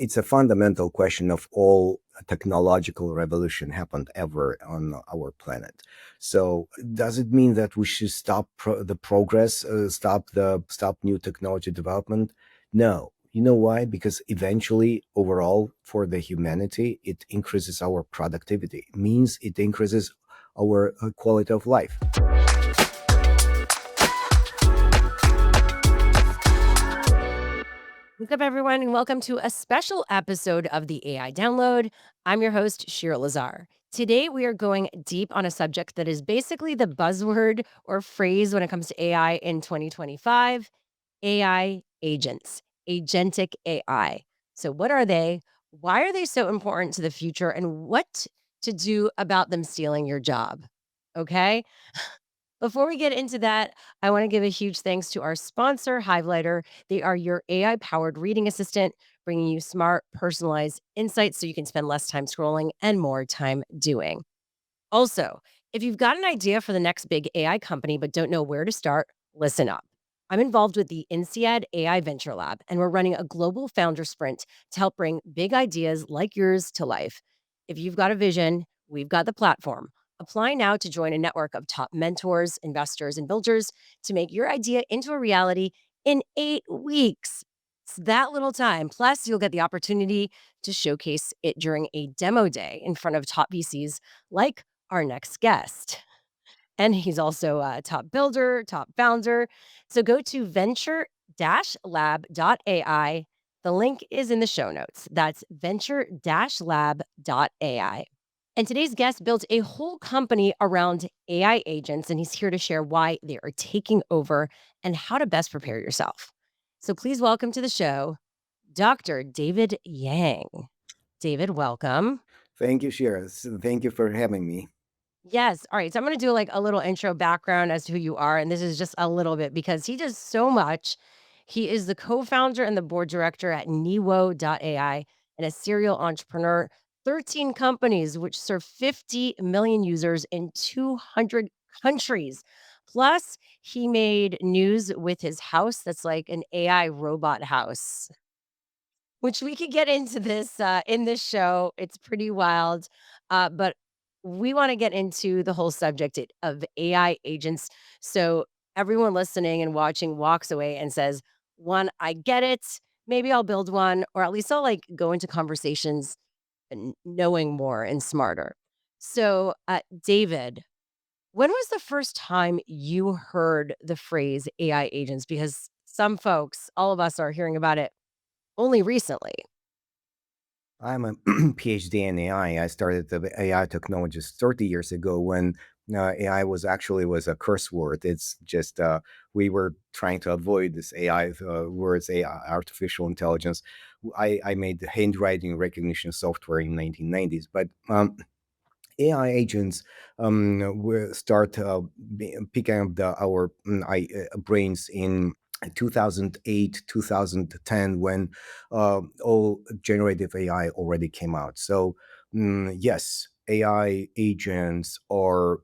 it's a fundamental question of all technological revolution happened ever on our planet. So does it mean that we should stop the progress, stop new technology development? No. You know why? Because eventually, overall, for the humanity, it increases our productivity. It means it increases our quality of life. What's up, everyone, and welcome to a special episode of the AI Download. I'm your host, Shira Lazar. Today, we are going deep on a subject that is basically the buzzword or phrase when it comes to AI in 2025: AI agents, agentic AI. So, what are they? Why are they so important to the future? And what to do about them stealing your job? Okay. Before we get into that, I want to give a huge thanks to our sponsor, Hivelighter. They are your AI powered reading assistant, bringing you smart, personalized insights so you can spend less time scrolling and more time doing. Also, if you've got an idea for the next big AI company but don't know where to start, listen up. I'm involved with the INSEAD AI Venture Lab, and we're running a global founder sprint to help bring big ideas like yours to life. If you've got a vision, we've got the platform. Apply now to join a network of top mentors, investors, and builders to make your idea into a reality in 8 weeks. It's that little time. Plus, you'll get the opportunity to showcase it during a demo day in front of top VCs like our next guest. And he's also a top builder, top founder. So go to venture lab.ai. The link is in the show notes. That's venture lab.ai. And today's guest built a whole company around AI agents, and he's here to share why they are taking over and how to best prepare yourself. So please welcome to the show, Dr. David Yang. David, welcome. Thank you, Shira. Thank you for having me. Yes. All right. So I'm going to do like a little intro background as to who you are. And this is just a little bit because he does so much. He is the co founder and the board director at Newo.ai and a serial entrepreneur, 13 companies, which serve 50 million users in 200 countries. Plus, he made news with his house that's like an AI robot house. Which we could get into this, in this show. It's pretty wild, but we wanna get into the whole subject of AI agents, so everyone listening and watching walks away and says, "1, I get it. Maybe I'll build one," or at least I'll, like, go into conversations knowing more and smarter. So, David, when was the first time you heard the phrase AI agents? Because some folks, all of us are hearing about it only recently. I'm a PhD in AI. I started the AI technologies 30 years ago when AI was a curse word. It's just we were trying to avoid this AI words, AI, artificial intelligence. I made handwriting recognition software in 1990s, but AI agents will start picking up our brains in 2008, 2010, when all generative AI already came out. So, yes, AI agents are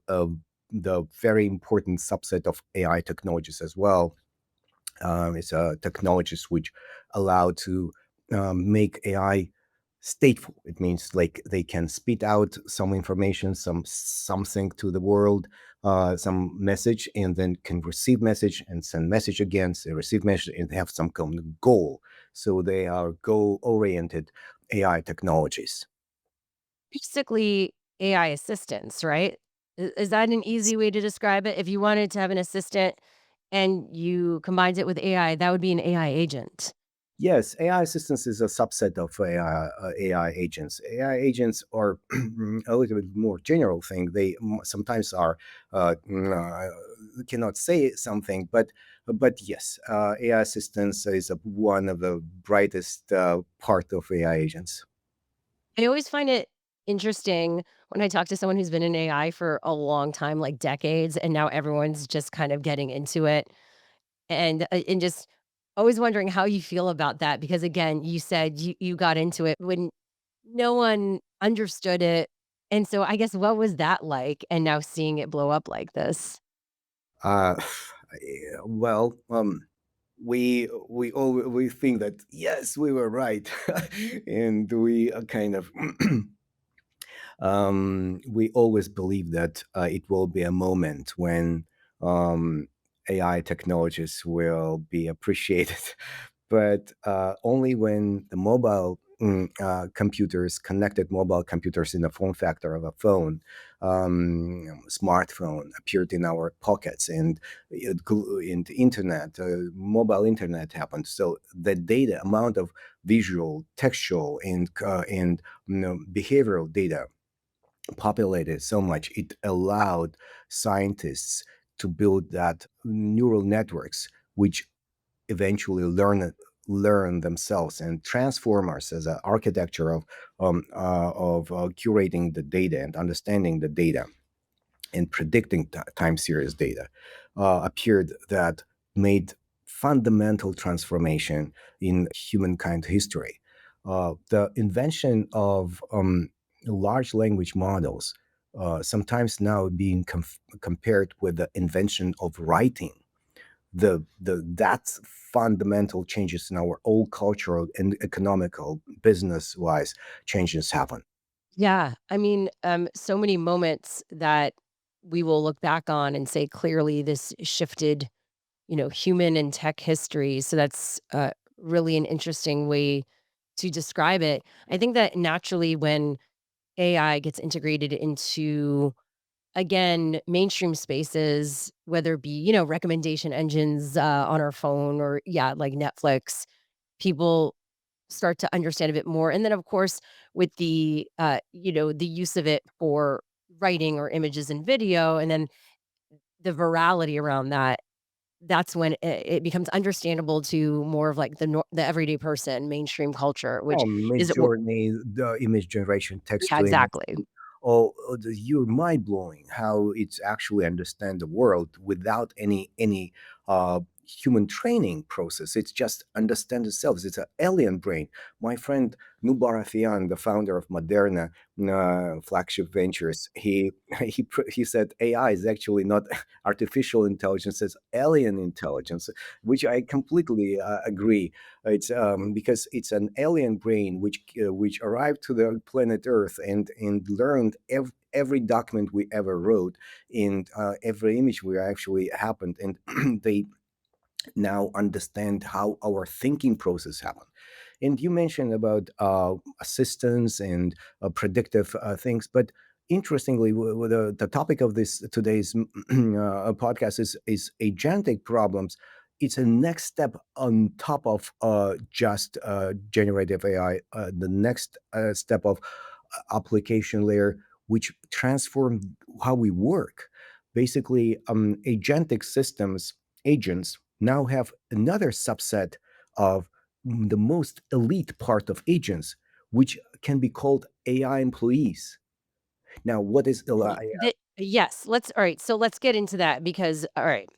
the very important subset of AI technologies as well. It's technologies which allow to make AI stateful. It means like they can spit out some information, something to the world, some message, and then can receive message and send message again, so receive message and have some kind of goal. So they are goal-oriented AI technologies. Basically, AI assistants, right? Is that an easy way to describe it? If you wanted to have an assistant and you combined it with AI, that would be an AI agent. Yes, AI assistance is a subset of AI agents. AI agents are a little bit more general thing. They sometimes are cannot say something, but yes, AI assistance is one of the brightest part of AI agents. I always find it interesting when I talk to someone who's been in AI for a long time, like decades, and now everyone's just kind of getting into it and just always wondering how you feel about that because again, you said you got into it when no one understood it. And so I guess what was that like and now seeing it blow up like this? Uh, well. we think that yes, we were right, and we kind of we always believe that it will be a moment when um, AI technologies will be appreciated, but only when the mobile computers, connected mobile computers in the form factor of a phone, smartphone, appeared in our pockets, and in the internet, mobile internet happened. So the data, amount of visual, textual, and behavioral data populated so much, it allowed scientists to build that neural networks, which eventually learn themselves and transform us as an architecture of curating the data and understanding the data and predicting time series data appeared that made fundamental transformation in humankind history. The invention of large language models, sometimes now being compared with the invention of writing, the that fundamental changes in our old cultural and economical business wise changes happen. Yeah, I mean, so many moments that we will look back on and say clearly this shifted, human and tech history. So that's really an interesting way to describe it. I think that naturally when AI gets integrated into, again, mainstream spaces, whether it be, recommendation engines on our phone or, yeah, like Netflix, people start to understand a bit more. And then, of course, with the use of it for writing or images and video, and then the virality around that, that's when it becomes understandable to more of like the everyday person, mainstream culture, which Oh, is Midjourney, the image generation, text yeah, to image. exactly. You're mind blowing how it's actually understand the world without any human training process. It's just understand itself. It's an alien brain. My friend Nubar Afian, the founder of Moderna flagship ventures, he said AI is actually not artificial intelligence; it's alien intelligence, which I completely agree. It's because it's an alien brain which arrived to the planet Earth and learned every document we ever wrote and every image we actually happened, and they now understand how our thinking process happened. And you mentioned about assistance and predictive things, but interestingly, the topic of this today's podcast is agentic problems. It's a next step on top of just generative AI. The next step of application layer, which transform how we work. Basically, agentic systems agents now have another subset of the most elite part of agents, which can be called AI employees. Now, what is AI? Yes, all right. So let's get into that because, all right.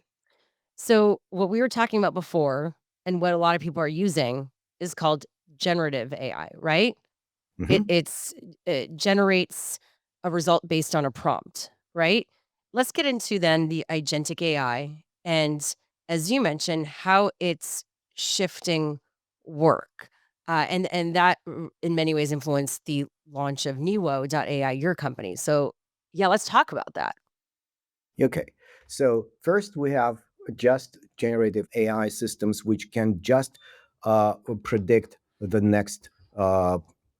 So, what we were talking about before and what a lot of people are using is called generative AI, right? Mhm. It generates a result based on a prompt, right? Let's get into then the agentic AI and, as you mentioned, how it's shifting work. And that in many ways influenced the launch of Newo.ai, your company. So, yeah, let's talk about that. Okay. So first we have just generative AI systems which can just predict the next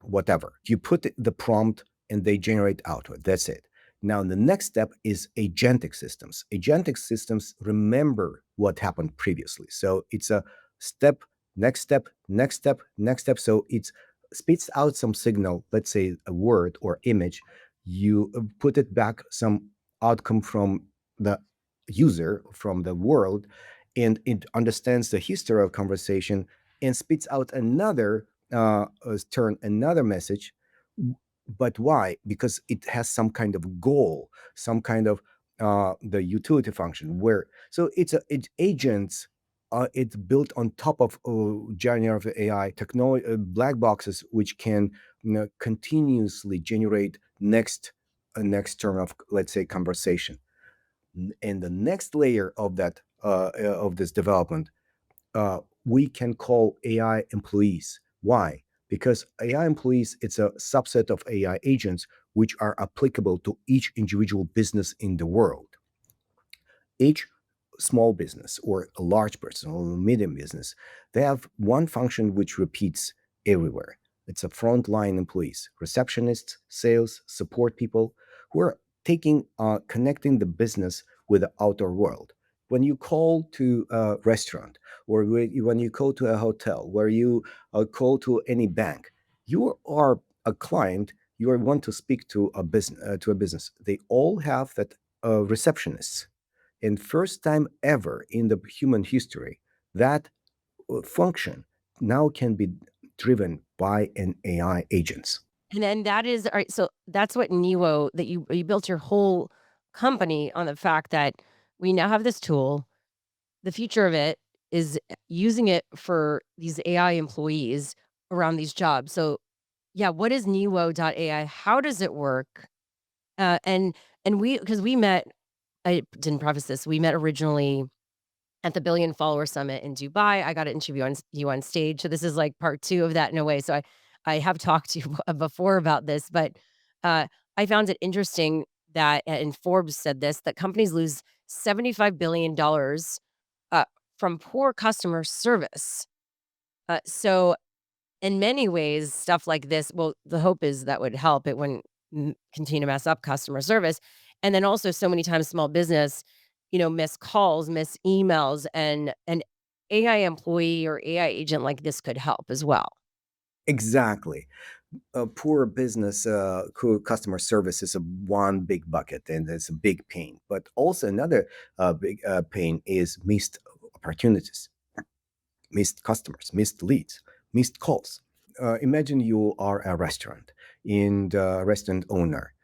whatever. You put the prompt and they generate output. That's it. Now the next step is agentic systems. Agentic systems remember what happened previously. So it's a step, next step, next step, next step. So it spits out some signal, let's say a word or image. You put it back some outcome from the user, from the world, and it understands the history of conversation and spits out another another message. But why? Because it has some kind of goal, some kind of the utility function. Where so it's agents. It's built on top of generative AI technology, black boxes, which can continuously generate next term of, let's say, conversation. And the next layer of that of this development we can call AI employees. Why? Because AI employees, it's a subset of AI agents which are applicable to each individual business in the world. Each small business or a large person or a medium business, they have one function which repeats everywhere. It's a frontline employees, receptionists, sales, support people who are connecting the business with the outer world. When you call to a restaurant or when you call to a hotel, where you call to any bank, you are a client. You want to speak to a business. They all have that receptionist, and first time ever in the human history that function now can be driven by an AI agents. And then that is all right, so that's what Newo that you built your whole company on the fact that we now have this tool. The future of it is using it for these AI employees around these jobs. So, yeah, what is Newo.ai? How does it work? And we because we met I didn't preface this, we met originally at the Billion Follower Summit in Dubai. I got to interview you on stage. So this is like part 2 of that in a way. So I have talked to you before about this, but uh, I found it interesting that and Forbes said this that companies lose $75 billion uh, from poor customer service. So in many ways, stuff like this, well, the hope is that would help. It wouldn't continue to mess up customer service. And then also so many times small business, miss calls, miss emails, and an AI employee or AI agent like this could help as well. Exactly. Poor business customer service is a one big bucket, and it's a big pain. But also another big pain is missed opportunities, missed customers, missed leads, missed calls. Imagine you are a restaurant and restaurant owner.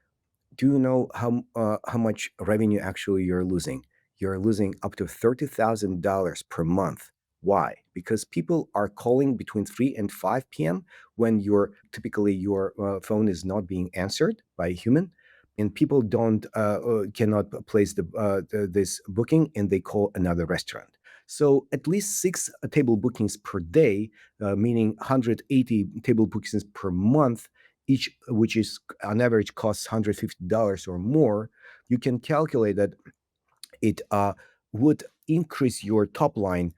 Do you know how much revenue actually you're losing? You're losing up to $30,000 per month. Why? Because people are calling between 3 and 5 p.m. when your phone is not being answered by a human, and people don't cannot place this booking, and they call another restaurant. So at least six table bookings per day, meaning 180 table bookings per month, each which is on average costs $150 or more. You can calculate that it would increase your top line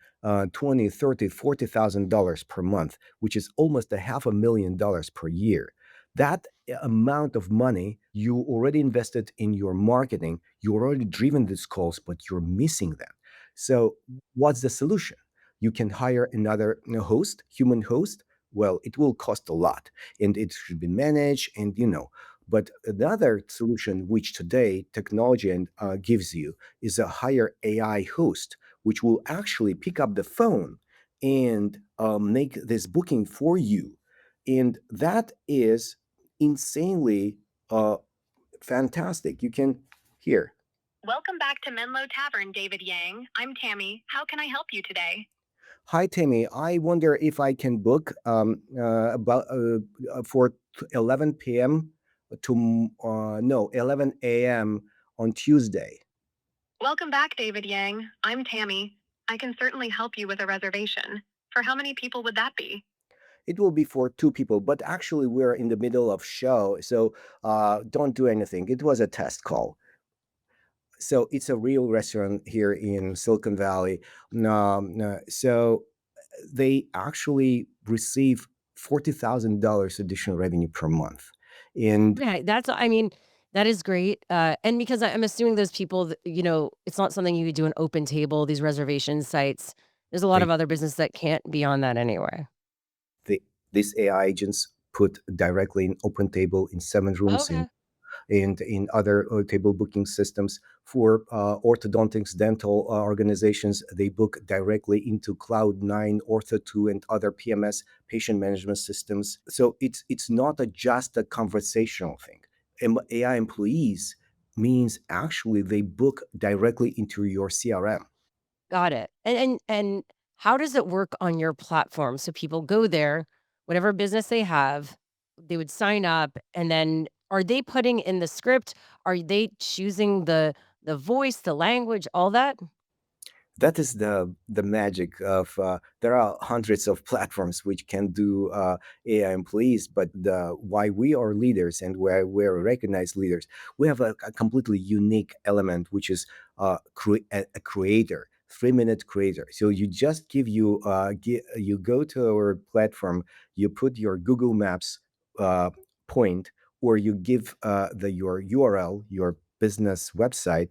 20, 30, $40,000 per month, which is almost a half $1 million per year. That amount of money you already invested in your marketing, you already driven these calls, but you're missing them. So what's the solution? You can hire another host, human host. Well, it will cost a lot, and it should be managed, and but another solution which today technology gives you is a higher AI host, which will actually pick up the phone and make this booking for you. And that is insanely uh, fantastic. You can hear. Welcome back to Menlo Tavern, David Yang. I'm Tammy. How can I help you today? Hi, Tammy. I wonder if I can book about for 11 p.m. to no 11 a.m. on Tuesday. Welcome back, David Yang. I'm Tammy. I can certainly help you with a reservation. For how many people would that be? It will be for two people, but actually we're in the middle of show, so don't do anything. It was a test call. So it's a real restaurant here in Silicon Valley. So they actually receive $40,000 additional revenue per month. And Okay, that is great. And because I'm assuming those people, it's not something you could do an open table, these reservation sites. There's a lot they, of other business that can't be on that anyway. they these AI agents put directly in open table in 7 rooms Okay. and in other table booking systems for orthodontics dental organizations. They book directly into Cloud9, Ortho2, and other PMS patient management systems. So it's not just a conversational thing. AI employees means actually they book directly into your CRM. Got it. And how does it work on your platform? So people go there, whatever business they have, they would sign up, and then are they putting in the script? Are they choosing the voice, the language, all that? That is the magic of there are hundreds of platforms which can do AI employees, but the why we are leaders and where we're recognized leaders, we have a completely unique element, which is a creator. 3 minute creator. So you just you go to our platform, you put your Google Maps uh, point, or you give your URL, your business website.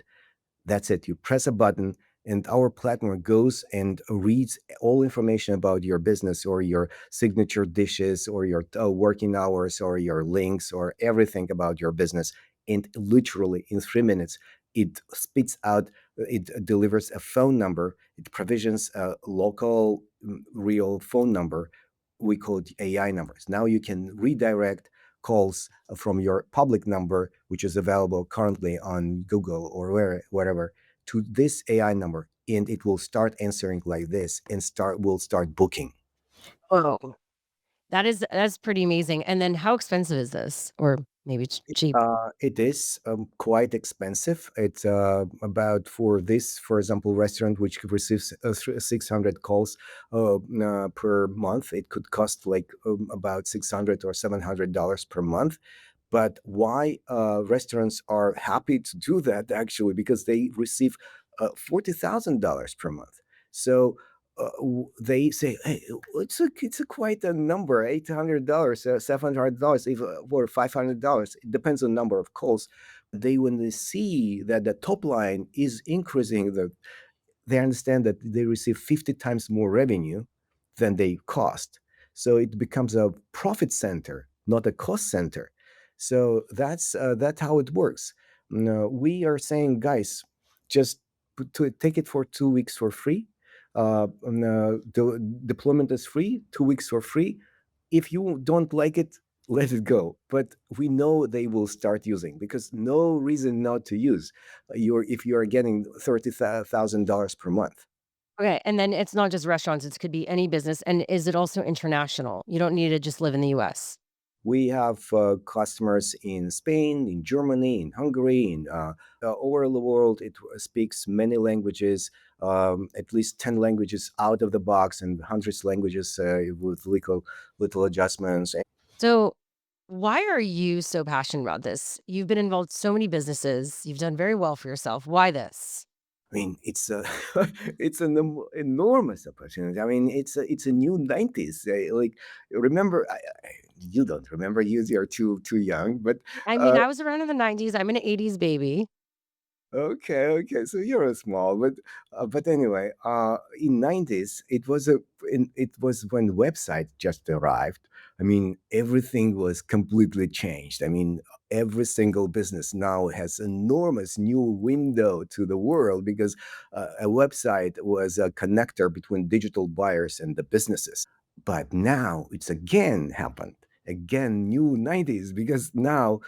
That's it. You press a button, and our platform goes and reads all information about your business or your signature dishes or your working hours or your links or everything about your business. And literally in 3 minutes, it spits out, it delivers a phone number, it provisions a local, real phone number. We call it AI numbers. Now you can redirect calls from your public number, which is available currently on Google or wherever, to this AI number, and it will start answering like this and start booking. Oh, that's pretty amazing. And then how expensive is this? Or maybe it's cheap. It is quite expensive. It's about for this, for example, restaurant which receives 600 calls per month. It could cost like about $600 or $700 per month. But why restaurants are happy to do that actually because they receive $40,000 per month. So they say, "Hey, it's a quite a number, $800, $700, even or $500. It depends on number of calls." They when they see that the top line is increasing, they understand that they receive 50 times more revenue than they cost. So it becomes a profit center, not a cost center. So that's how it works. No, we are saying, guys, just to take it for 2 weeks for free. The deployment is free, 2 weeks for free. If you don't like it, let it go. But we know they will start using because no reason not to use you're if you are getting $30,000 per month. Okay. And then it's not just restaurants, it could be any business. And is it also international? You don't need to just live in the US. We have customers in Spain, in Germany, in Hungary, in over the world. It speaks many languages, at least 10 languages out of the box, and hundreds of languages with little adjustments. So why are you so passionate about this? You've been involved in so many businesses. You've done very well for yourself. Why this? I mean, it's a it's an enormous opportunity. I mean, it's a new 90s. Like, remember, you don't remember, you're too young, but I mean, uh, I was around in the 90s. I'm an 80s baby. okay, okay. So you're a small, but anyway, in 90s, it was when website just arrived. I mean, everything was completely changed. I mean, every single business now has enormous new window to the world because a website was a connector between digital buyers and the businesses. But now it's again happened. Again, new 90s because now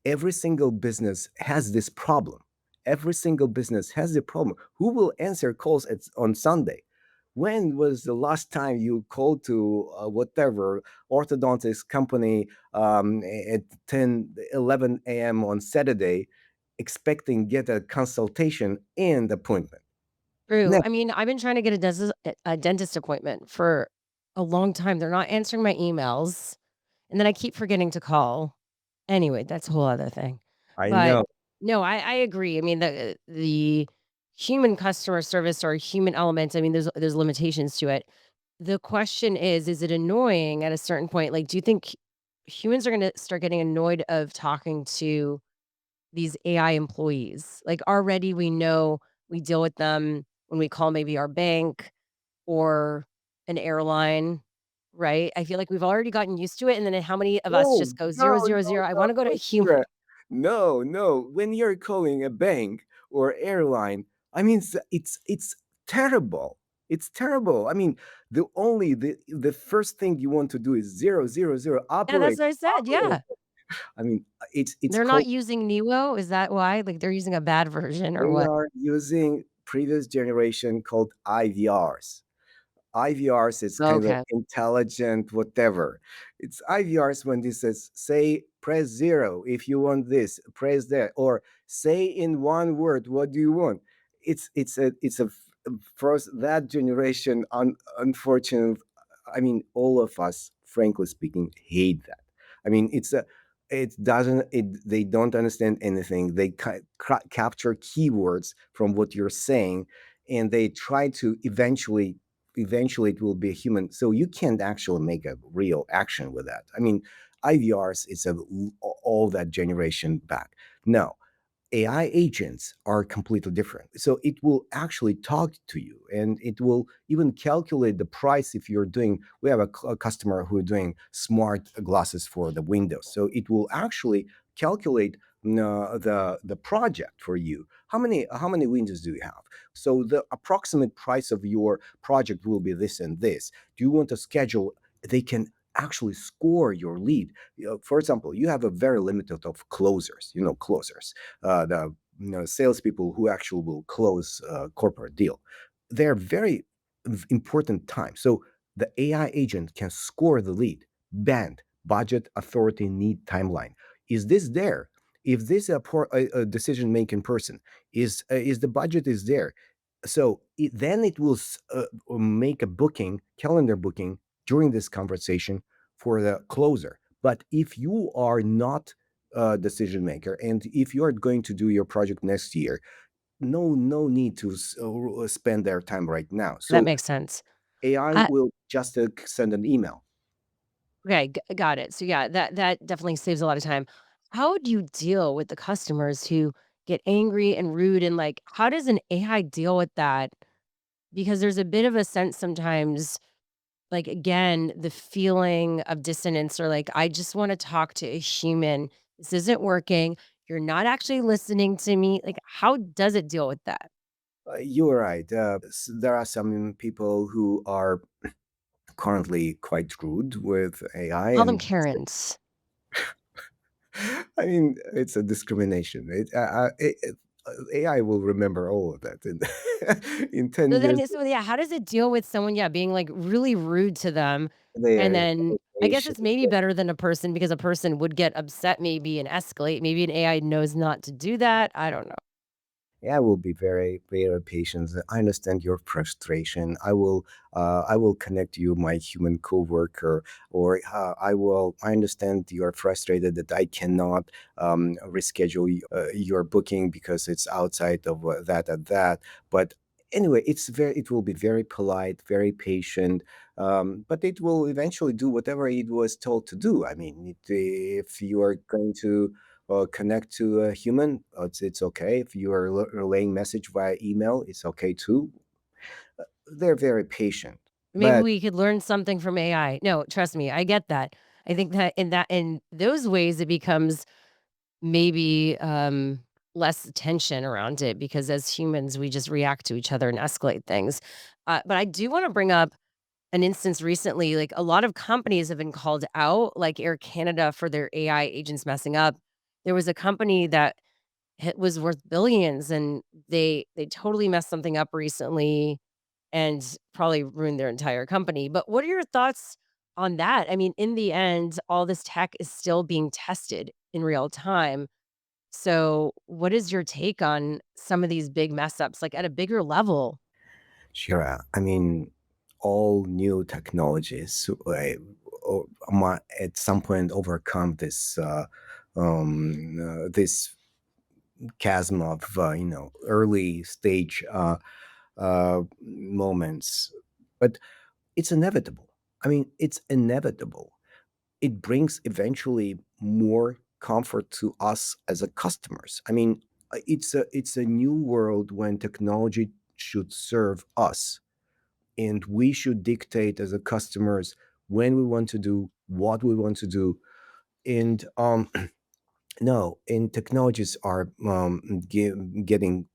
every single business has this problem. Every single business has the problem. Who will answer calls on Sunday? When was the last time you called to whatever orthodontist company at 10, 11 a.m. on Saturday, expecting get a consultation and appointment? True. Never. I mean, I've been trying to get a dentist appointment for a long time. They're not answering my emails, and then I keep forgetting to call. Anyway, that's a whole other thing. I But know. no, I agree. I mean, the human customer service or human element, I mean, there's limitations to it. The question is it annoying at a certain point? Like, do you think humans are gonna start getting annoyed of talking to these AI employees? Like, already we know we deal with them when we call maybe our bank or an airline, right? I feel like we've already gotten used to it, and then how many of us No, just go no, zero, zero, no, zero? I no, wanna go to no, a human. Shira. No, no. When you're calling a bank or airline, I mean, it's terrible. It's terrible. I mean, the first thing you want to do is 000 Yeah, that's operate, what I said, operate. yeah. I mean, it's They're not called. using Newo, is that why? Like, they're using a bad version or They what? are using previous generation called IVRs. IVRs is kind of Okay. intelligent, whatever. It's IVRs when this says, say, press zero if you want this, press that, or say in one word, what do you want? It's first that generation, unfortunately, I mean, all of us, frankly speaking, hate that. I mean, it doesn't it they don't understand anything. They capture keywords from what you're saying, and they try to eventually it will be a human, so you can't actually make a real action with that. I mean, IVRs is all that generation back. No, AI agents are completely different. So it will actually talk to you, and it will even calculate the price. If you're doing, we have a customer who are doing smart glasses for the windows. So it will actually calculate the project for you. How many windows do you have? So the approximate price of your project will be this and this. Do you want to schedule? They can actually score your lead. For example, you have a very limited of closers, closers, the salespeople who actually will close a corporate deal. They're very important time. So the AI agent can score the lead, band, budget, authority, need, timeline. Is this there? If this a decision making person is the budget is there, so then it will make a booking, calendar booking during this conversation for the closer. But if you are not a decision maker, and if you are going to do your project next year, no need to spend their time right now. That So makes sense. AI Uh, will just send an email. okay, got it. So yeah, that definitely saves a lot of time. How do you deal with the customers who get angry and rude and like how does an AI deal with that? Because there's a bit of a sense sometimes like again, the feeling of dissonance or like I just want to talk to a human. This isn't working. You're not actually listening to me. Like how does it deal with that? You're right. There are some people who are currently quite rude with AI, Call them and Karens. I mean, it's a discrimination. AI will remember all of that in 10 So years. then so yeah, how does it deal with someone, yeah, being, like, really rude to them? They And are then I guess patient. it's maybe better than a person because a person would get upset maybe and escalate. Maybe an AI knows not to do that. I don't know. Yeah, I will be very, very patient. I understand your frustration. I will connect you, my human coworker, or I understand you're frustrated that I cannot reschedule your booking because it's outside of that and that. But anyway, it will be very polite, very patient, but it will eventually do whatever it was told to do. I mean, if you are going to connect to a human, it's okay. If you are relaying message via email, it's okay too. They're very patient, Maybe but we could learn something from AI. No, trust me, I get that. I think that in those ways it becomes maybe less tension around it because as humans we just react to each other and escalate things. But I do want to bring up an instance recently, like a lot of companies have been called out, like Air Canada for their AI agents messing up. There was a company that was worth billions and they totally messed something up recently and probably ruined their entire company. But what are your thoughts on that? I mean, in the end, all this tech is still being tested in real time. So, what is your take on some of these big mess ups, like at a bigger level? Shira, I mean, all new technologies at some point overcome this chasm of early stage moments, but it's inevitable. I mean, it's inevitable. It brings eventually more comfort to us as a customers. I mean, it's a new world when technology should serve us, and we should dictate as a customers when we want to do what we want to do. And no, and technologies are getting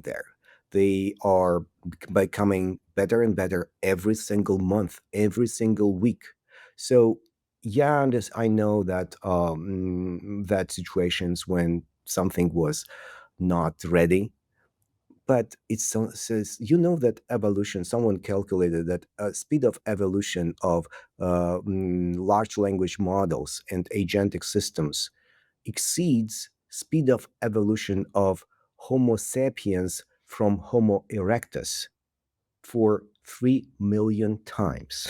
there. They are becoming better and better every single month, every single week. So yeah, and I know that situations when something was not ready, but says that evolution. Someone calculated that speed of evolution of large language models and agentic systems exceeds speed of evolution of Homo sapiens from Homo erectus. for 3 million times.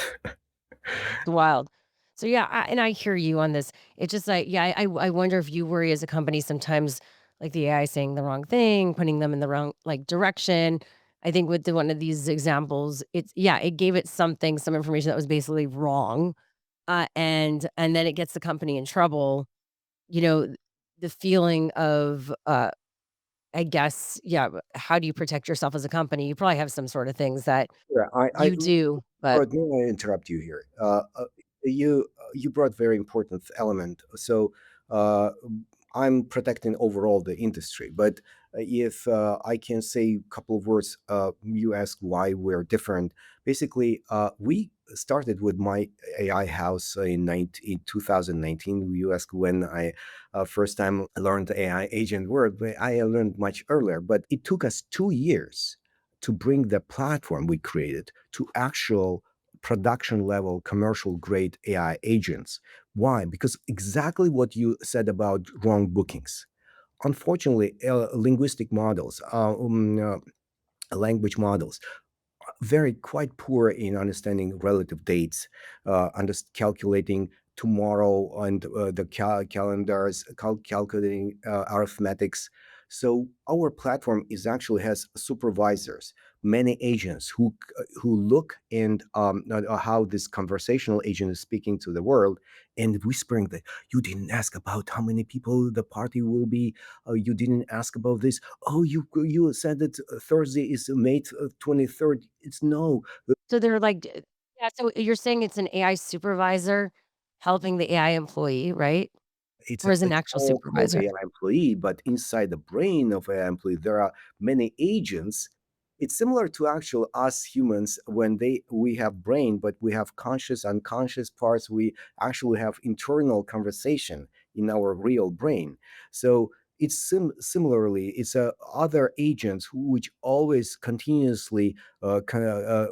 Wild. So yeah, and I hear you on this. It's just like, yeah, I wonder if you worry as a company sometimes, like the AI saying the wrong thing, putting them in the wrong like direction. I think with one of these examples, it's yeah, it gave it something, some information that was basically wrong, and then it gets the company in trouble. You know, the feeling of, I guess, yeah. How do you protect yourself as a company? You probably have some sort of things that Yeah, you do, but Bro, may I interrupt you here? You brought very important element. So uh, I'm protecting overall the industry, but if I can say a couple of words, you ask why we're different. Basically, we started with my AI house in 2019. You ask when I first time learned the AI agent word, but I learned much earlier. But it took us 2 years to bring the platform we created to actual production level commercial grade AI agents. Why? Because exactly what you said about wrong bookings. Unfortunately, linguistic models, language models very quite poor in understanding relative dates, calculating tomorrow and the calendars, calculating arithmetics. So our platform is actually has supervisors, many agents who look and how this conversational agent is speaking to the world and whispering that you didn't ask about how many people the party will be, you didn't ask about this. Oh, you said that Thursday is May 23rd. It's no, so they're like, yeah. So you're saying it's an AI supervisor helping the AI employee, right? Or is it an it's actual all called supervisor? AI employee, but inside the brain of AI employee, there are many agents. It's similar to actual us humans when they we have brain, but we have conscious, unconscious parts. We actually have internal conversation in our real brain. So it's similarly, it's other agents which always continuously kind of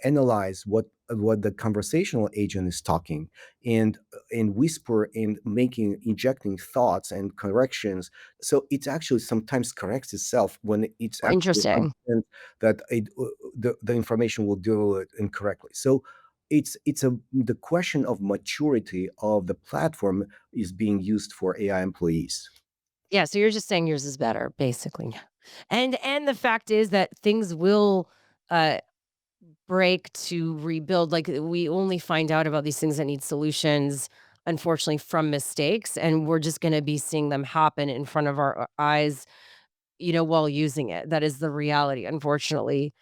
analyze what the conversational agent is talking and whisper and making injecting thoughts and corrections. So it actually sometimes corrects itself when it's actually Interesting. understands that the information will do it incorrectly. So it's the question of maturity of the platform is being used for AI employees. Yeah, so you're just saying yours is better, basically. And the fact is that things will uh break to rebuild. Like we only find out about these things that need solutions, unfortunately, from mistakes. And we're just gonna be seeing them happen in front of our eyes, while using it. That is the reality, unfortunately.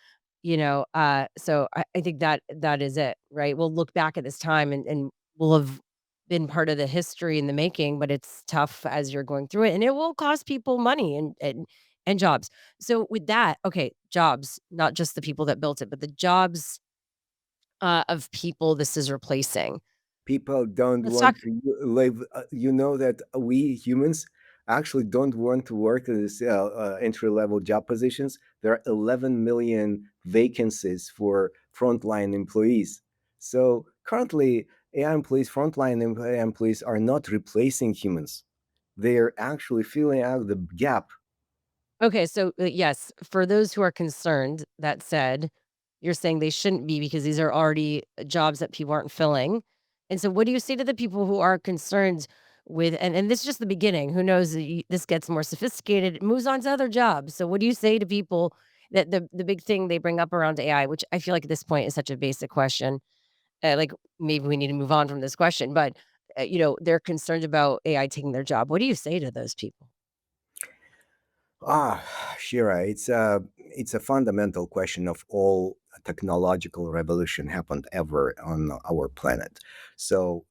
So I think that that is it, right? We'll look back at this time and we'll have been part of the history in the making, but it's tough as you're going through it, and it will cost people money and jobs. So with that, okay, jobs, not just the people that built it, but the jobs of people this is replacing. People don't Let's talk. want to live. You know that we humans actually don't want to work in this entry level job positions. There are 11 million vacancies for frontline employees. So currently, AI employees, AI employees are not replacing humans. They are actually filling out the gap. Okay, so, yes, for those who are concerned, that said, you're saying they shouldn't be because these are already jobs that people aren't filling. And so what do you say to the people who are concerned with, and this is just the beginning, who knows, this gets more sophisticated, it moves on to other jobs. So what do you say to people that the big thing they bring up around AI, which I feel like at this point is such a basic question, like, maybe we need to move on from this question, but, they're concerned about AI taking their job. What do you say to those people? Ah, Shira, it's a fundamental question of all technological revolution happened ever on our planet. So,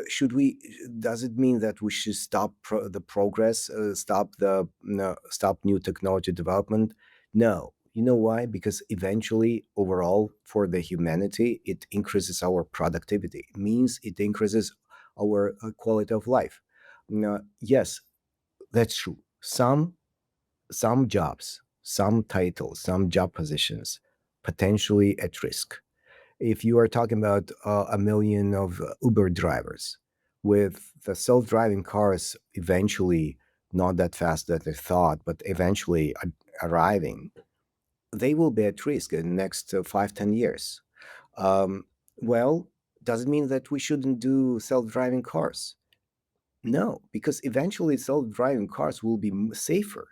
should we? Does it mean that we should stop the progress, stop the no, stop new technology development? No. You know why? Because eventually, overall, for the humanity, it increases our productivity. It means it increases our quality of life. Now, yes, that's true. Some jobs, some titles, some job positions potentially at risk. If you are talking about a million of Uber drivers, with the self-driving cars eventually not that fast that they thought, but eventually arriving, they will be at risk in the next 5, 10 years. Um, well, does it mean that we shouldn't do self-driving cars? No, because eventually self-driving cars will be safer,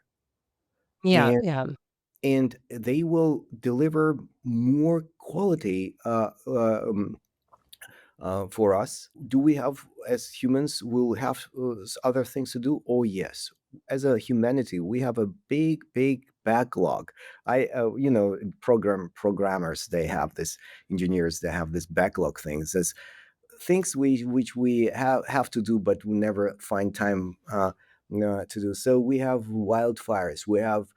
Yeah, and yeah. they will deliver more quality for us. Do we have, as humans, will have other things to do? Oh yes. As a humanity, we have a big backlog. Programmers, they have this, engineers, they have this backlog things, things which we have to do, but we never find time to do. So we have wildfires, we have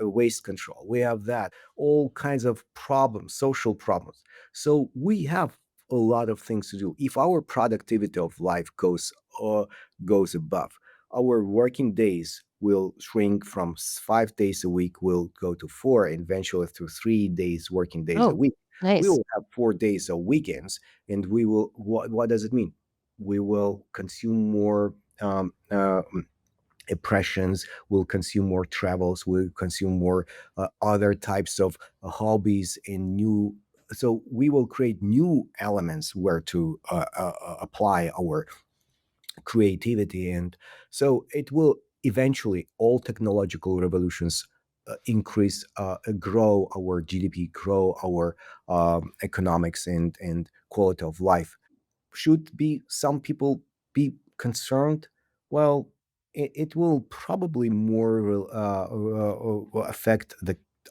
waste control, we have that, all kinds of problems, social problems. So we have a lot of things to do. If our productivity of life goes above, our working days will shrink from 5 days a week, will go to four, and eventually to 3 days working days a Oh, week. We nice. will have 4 days of weekends, and we will, what does it mean? We will consume more impressions, will consume more travels, will consume more other types of hobbies and new. So we will create new elements where to apply our creativity. And so it will eventually, all technological revolutions increase, grow our GDP, grow our economics and quality of life. Should be some people be concerned? Well, it will probably more affect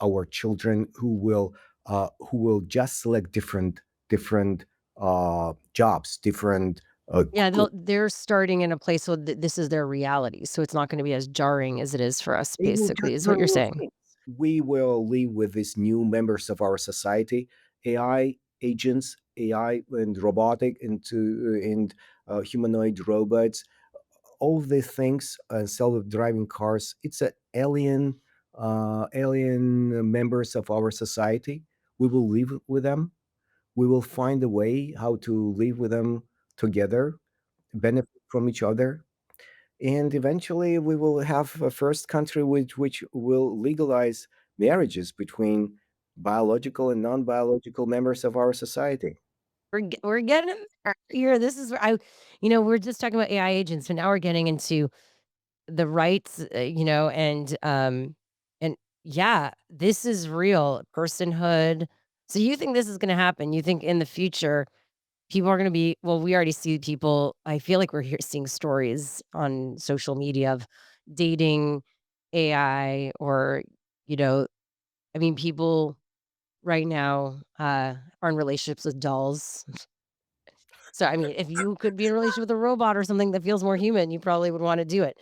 our children, who will just select different jobs, different Yeah, they're starting in a place where this is their reality, so it's not gonna be as jarring as it is for us, they will just basically, is what learn you're new saying. things. We will live with these new members of our society, AI agents, AI and robotic and humanoid robots, all the things, self-driving cars. It's a alien members of our society. We will live with them. We will find a way how to live with them together, benefit from each other, and eventually we will have a first country which will legalize marriages between biological and non-biological members of our society. We're getting there here. This is where we're just talking about AI agents, but now we're getting into the rights, and yeah, this is real personhood. So you think this is gonna happen? You think in the future people are gonna be well, we already see people. I feel like we're seeing stories on social media of dating AI or, you know, I mean, people right now, are in relationships with dolls. So, I mean, if you could be in a relationship with a robot or something that feels more human, you probably would wanna do it.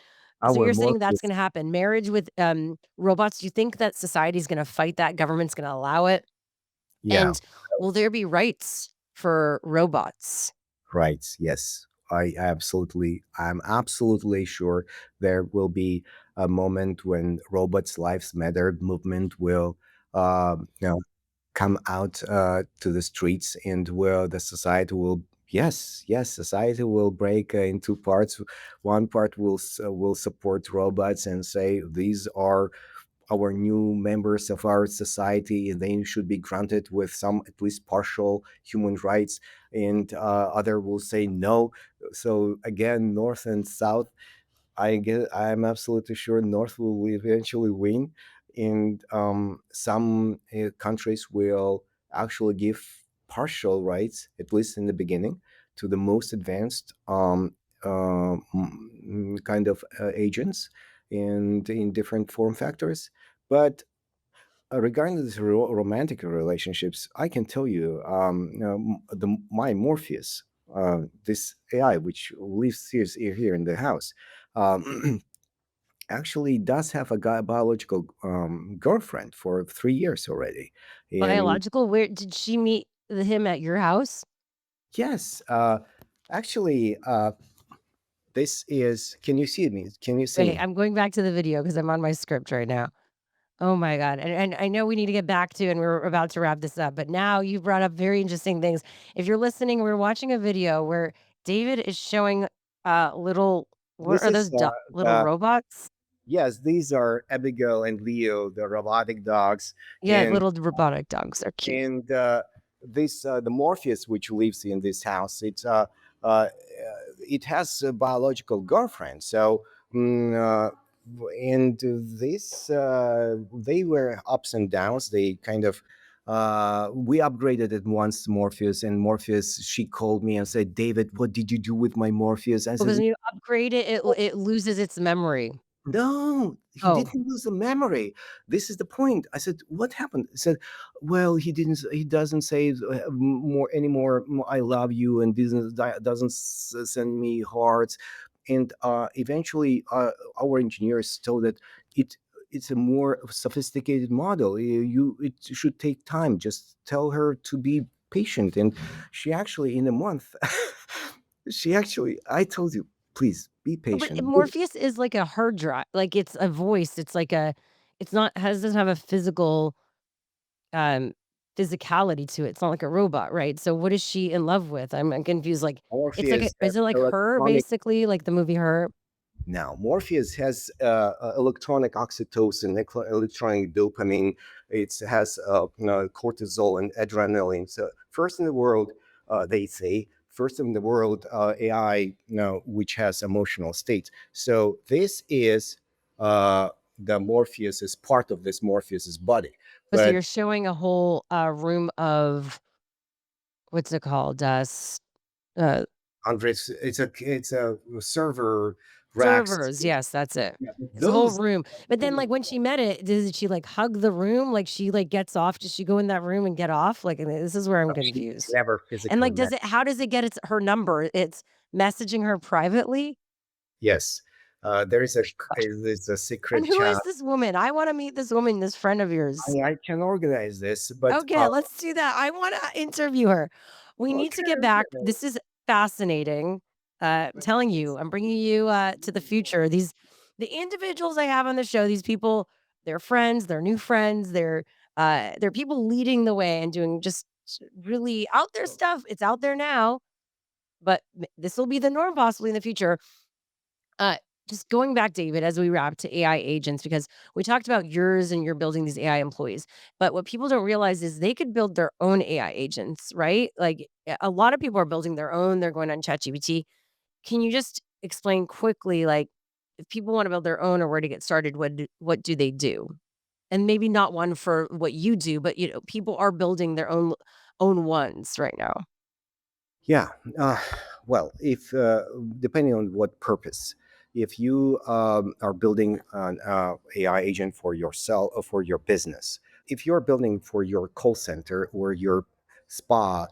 So Our you're saying that's Morpheus, gonna happen. Marriage with, robots, do you think that society's gonna fight that, government's gonna allow it? yeah, And will there be rights for robots? right, yes. I'm absolutely sure there will be a moment when robots lives matter movement will you know come out to the streets, and where the society will, yes, society will break into parts. One part will support robots and say these are our new members of our society, and they should be granted with some, at least partial, human rights, and other will say no. So again, north and south, I'm absolutely sure North will eventually win, and some countries will actually give partial rights, at least in the beginning, to the most advanced kind of agents, and in different form factors. But regarding these romantic relationships, I can tell you, my Morpheus, this AI which lives here in the house, um, actually does have a biological girlfriend for 3 years already. And Biological? Where did she meet him at your house? yes, actually, this is. Can you see me? Can you see Wait, me? I'm going back to the video because 'cause I'm on my script right now. Oh my god, and I know we need to get back to and we're about to wrap this up, but now you brought up very interesting things. If you're listening, we're watching a video where David is showing, little what This are is those little the robots? Yes, these are Abigail and Leo, the robotic dogs, Yeah, and little robotic dogs are cute. and this the Morpheus, which lives in this house, uh, it has a biological girlfriend. So, mm, uh, and this they were ups and downs. They kind of we upgraded it once, Morpheus, and Morpheus. She called me and said, "David, what did you do with my Morpheus?" I said, Because when you upgrade it, it loses its memory. no, he Oh, didn't lose the memory. This is the point. I said, "What happened?" He said, "Well, he didn't. He doesn't say more anymore. I love you," and doesn't send me hearts. And eventually, our engineers told that it it's a more sophisticated model. It should take time. Just tell her to be patient. And she actually, in a month, I told you, please be but patient. Morpheus is like a hard drive. Like it's a voice. It's like a. It's not has doesn't have a um physicality to it. It's not like a robot, right? So what is she in love with? I'm confused. Like it's like Morpheus has is it like her electronic basically, like the movie Her? now. Morpheus has electronic oxytocin, electronic dopamine. It has cortisol and adrenaline. So first in the world, they say, first in the world AI, which has emotional states. So this is the Morpheus is part of this Morpheus's body, Oh, so but you're showing a whole room of what's it called? Uh Andres, it's a server racks. Servers, yes, that's it. Yeah, It's a whole those room, but then, like, when she met it, did she, like, hug the room? Like, she, like, gets off does she go in that room and get off? Like, and this is where I'm she confused. never And, physically like, met. does it how does it get her number? It's messaging her privately? Yes, there is a Gosh. there's a And secret who chat. is this woman? I wanna meet this woman, this friend of yours. I can organize this, but Okay, let's do that. I wanna interview her. We need to okay, get back. okay. This is fascinating. I'm telling you, I'm bringing you to the future. The individuals I have on the show, these people, they're friends, they're new friends, they're people leading the way and doing just really out there stuff. It's out there now, but this will be the norm possibly in the future. Uh, just going back, David, as we wrap to AI agents, because we talked about yours and you're building these AI employees. But what people don't realize is they could build their own AI agents, right? Like a lot of people are building their own, they're going on ChatGPT. Can you just explain quickly, like, if people want to build their own or where to get started, what do they do? And maybe not one for what you do, but people are building their own ones right now. Yeah. Well, if depending on what purpose, if you are building an AI agent for yourself or for your business, if you're building for your call center or your spa,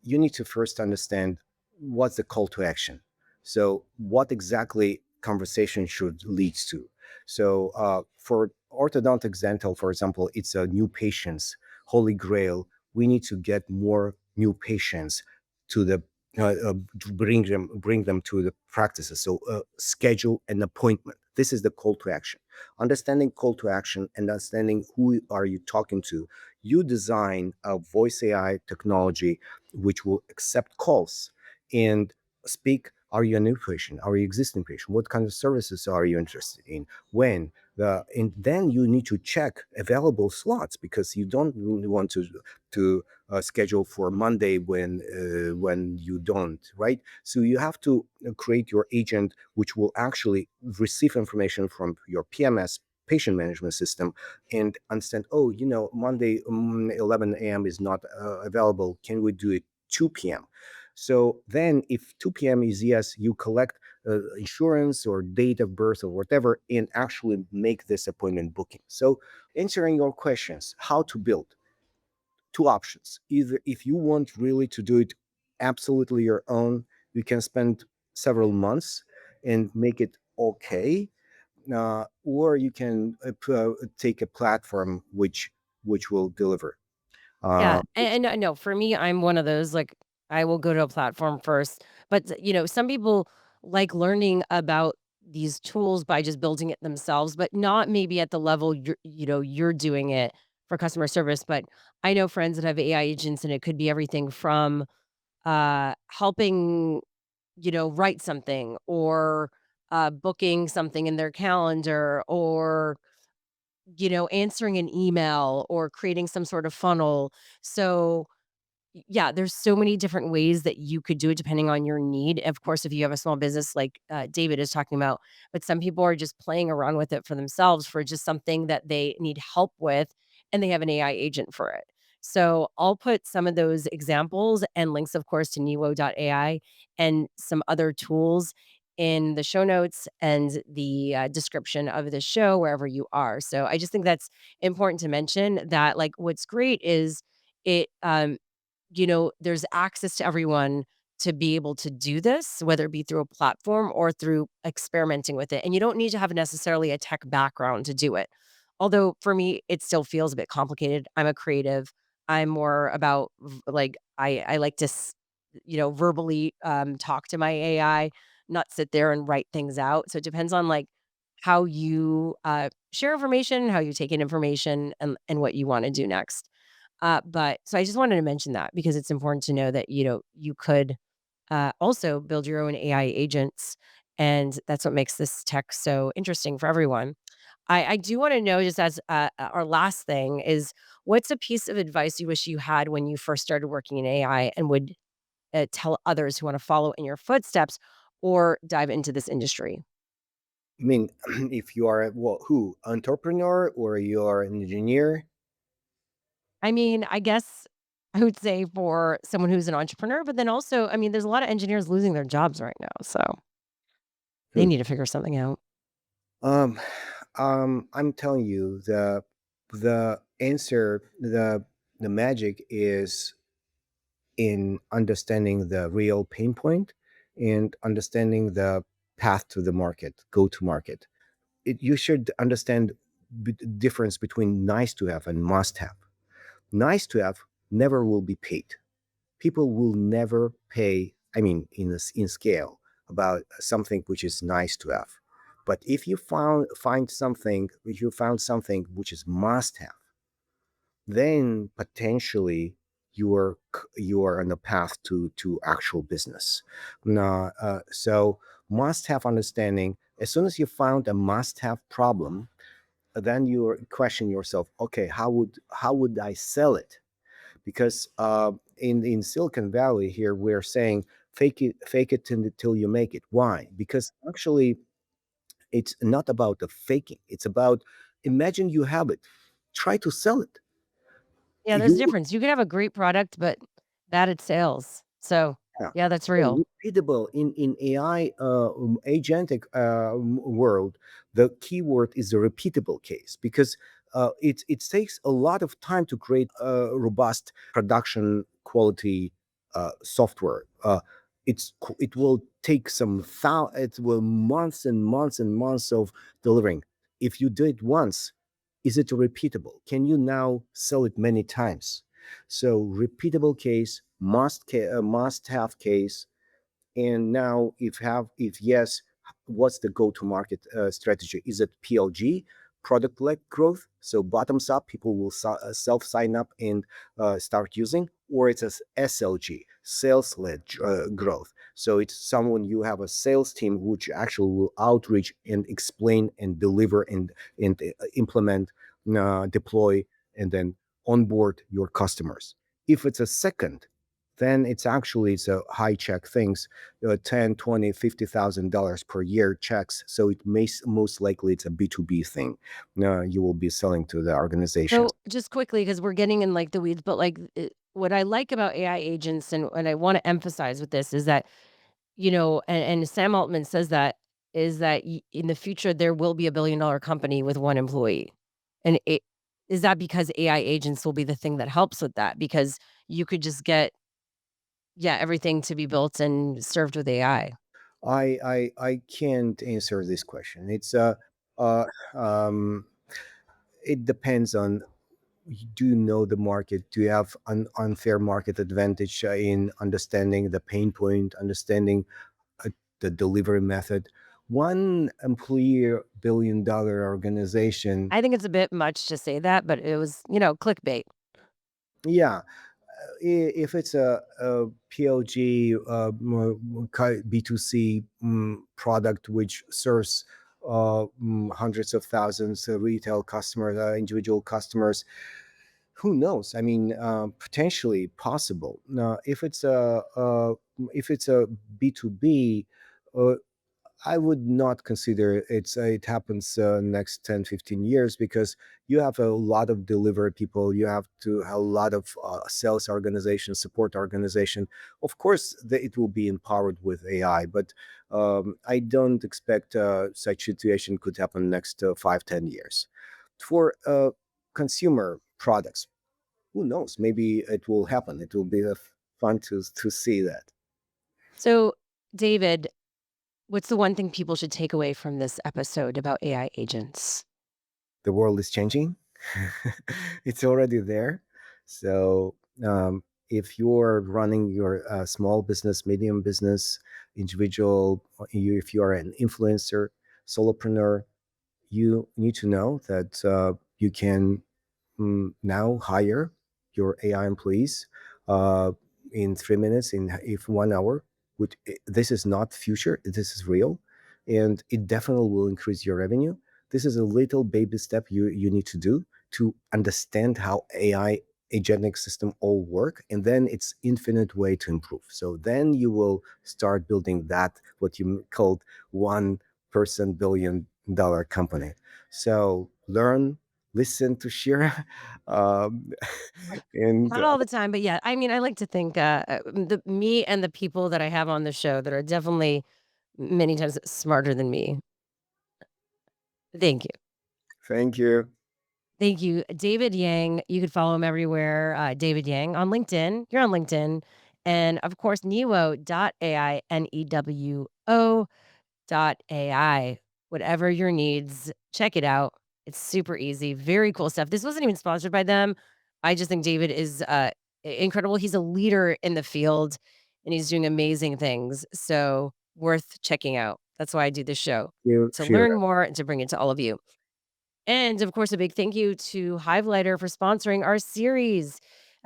you need to first understand what's the call to action. So, what exactly conversation should lead to? So, for orthodontics dental, for example, it's a new patients, holy grail. We need to get more new patients to the to bring them to the practices. So, schedule an appointment. This is the call to action. Understanding call to action, understanding who are you talking to. You design a voice AI technology which will accept calls and speak. Are you a new patient? Are you existing patient? What kind of services are you interested in? When? And then you need to check available slots because you don't really want to schedule for Monday when you don't, right? So you have to create your agent, which will actually receive information from your PMS patient management system and understand, oh, Monday 11 a.m. is not available. Can we do it 2 p.m.? So then if 2 p.m. is yes, you collect insurance or date of birth or whatever and actually make this appointment booking. So answering your questions, how to build, two options. Either if you want really to do it absolutely your own, you can spend several months and make it okay, or you can take a platform which will deliver. Yeah, Uh, and I know for me, I'm one of those, like, I will go to a platform first, but, some people like learning about these tools by just building it themselves, but not maybe at the level you're doing it for customer service, but I know friends that have AI agents, and it could be everything from, helping, write something or, booking something in their calendar or, answering an email or creating some sort of funnel. So, yeah, there's so many different ways that you could do it depending on your need. Of course, if you have a small business like David is talking about, but some people are just playing around with it for themselves for just something that they need help with, and they have an AI agent for it. So I'll put some of those examples and links, of course, to Newo.ai and some other tools in the show notes and the description of the show wherever you are. So I just think that's important to mention that, like, what's great is it there's access to everyone to be able to do this, whether it be through a platform or through experimenting with it. And you don't need to have necessarily a tech background to do it. Although for me, it still feels a bit complicated. I'm a creative. I'm more about like I like to verbally talk to my AI, not sit there and write things out. So it depends on like how you share information, how you take in information, and what you want to do next. But so I just wanted to mention that because it's important to know that, you could also build your own AI agents. And that's what makes this tech so interesting for everyone. I do want to know, just as our last thing, is what's a piece of advice you wish you had when you first started working in AI and would tell others who want to follow in your footsteps or dive into this industry? I mean, if you are who entrepreneur or you are an engineer. I mean, I guess I would say for someone who's an entrepreneur, but then also, I mean, there's a lot of engineers losing their jobs right now. So they Hmm. need to figure something out. Um, I'm telling you, the answer, the magic is in understanding the real pain point and understanding the path to the market, go to market. You should understand difference between nice to have and must have. Nice to have never will be paid. People will never pay, I mean, in scale, about something which is nice to have. But if you found something which is must have, then potentially you are on the path to actual business. Now, so must have understanding. As soon as you found a must have problem, then you question yourself, okay, how would I sell it? Because in Silicon Valley here, we're saying fake it until you make it. Why? Because actually, it's not about the faking. It's about, imagine you have it, try to sell it. Yeah, there's a You difference. You can have a great product, but bad at sales. So, Yeah. yeah, that's So real. repeatable in AI agentic world, the keyword is the repeatable case because it takes a lot of time to create robust production quality software. It will take it will months and months and months of delivering. If you do it once, is it repeatable? Can you now sell it many times? So repeatable case, must have case, and now if yes, what's the go to market strategy? Is it PLG, product led growth? So bottoms up, people will self sign up and start using, or it's a SLG, sales led growth. So it's someone, you have a sales team which actually will outreach and explain and deliver and implement, deploy, and then onboard your customers. If it's a second, then it's a high check things, 10, 20, $50,000 per year checks. So it may most likely it's a B2B thing. You will be selling to the organizations. So, just quickly, because we're getting in like the weeds, but like what I like about AI agents and what I want to emphasize with this is that, and Sam Altman says that, is that in the future, there will be $1 billion company with one employee. And is that because AI agents will be the thing that helps with that? Because you could just get, yeah, everything to be built and served with AI. I can't answer this question. Uh, um, it depends on, do you know the market? Do you have an unfair market advantage in understanding the pain point, understanding uh, the delivery method? One employee $1 billion organization. I think it's a bit much to say that, but it was, clickbait. Yeah, if it's a PLG B2C product which serves hundreds of thousands of retail customers, individual customers, who knows? I mean, potentially possible. Now, if it's a B2B, uh, I would not consider it happens next 10, 15 years, because you have a lot of delivery people, you have to have a lot of sales organization, support organization. Of course, it will be empowered with AI, but I don't expect such situation could happen next 5, 10 years. For consumer products, who knows? Maybe it will happen. It will be fun to see that. So, David, what's the one thing people should take away from this episode about AI agents? The world is changing. It's already there. So if you're running your small business, medium business, individual, if you are an influencer, solopreneur, you need to know that you can now hire your AI employees uh, in 3 minutes, in if 1 hour. This is not future, this is real, and it definitely will increase your revenue. This is a little baby step you need to do to understand how AI agentic system all work, and then it's infinite way to improve. So then you will start building that what you called one-person billion-dollar company. So learn, listen to Shira, um, and Not all the time, but yeah, I mean, I like to think, the me and the people that I have on the show that are definitely many times smarter than me. Thank you. thank you. Thank you. David Yang, you could follow him everywhere, David Yang on LinkedIn. You're on LinkedIn. And of course, Newo.ai, Newo.ai. Whatever your needs, check it out. It's super easy, very cool stuff. This wasn't even sponsored by them. I just think David is incredible. He's a leader in the field and he's doing amazing things. So worth checking out. That's why I do this show, You, to learn Shira. more and to bring it to all of you. And of course, a big thank you to Hivelighter for sponsoring our series.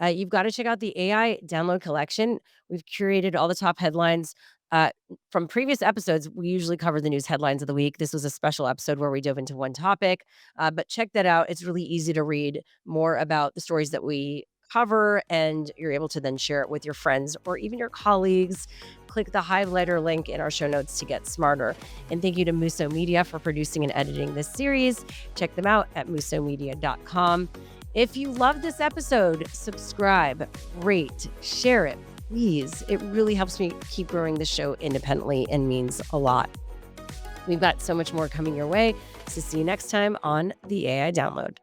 You've got to check out the AI download collection. We've curated all the top headlines from previous episodes. We usually cover the news headlines of the week. This was a special episode where we dove into one topic, but check that out. It's really easy to read more about the stories that we cover, and you're able to then share it with your friends or even your colleagues. Click the Hivelighter link in our show notes to get smarter. And thank you to Muso Media for producing and editing this series. Check them out at musomedia.com. If you love this episode, subscribe, rate, share it, please. It really helps me keep growing the show independently and means a lot. We've got so much more coming your way. So see you next time on the AI Download.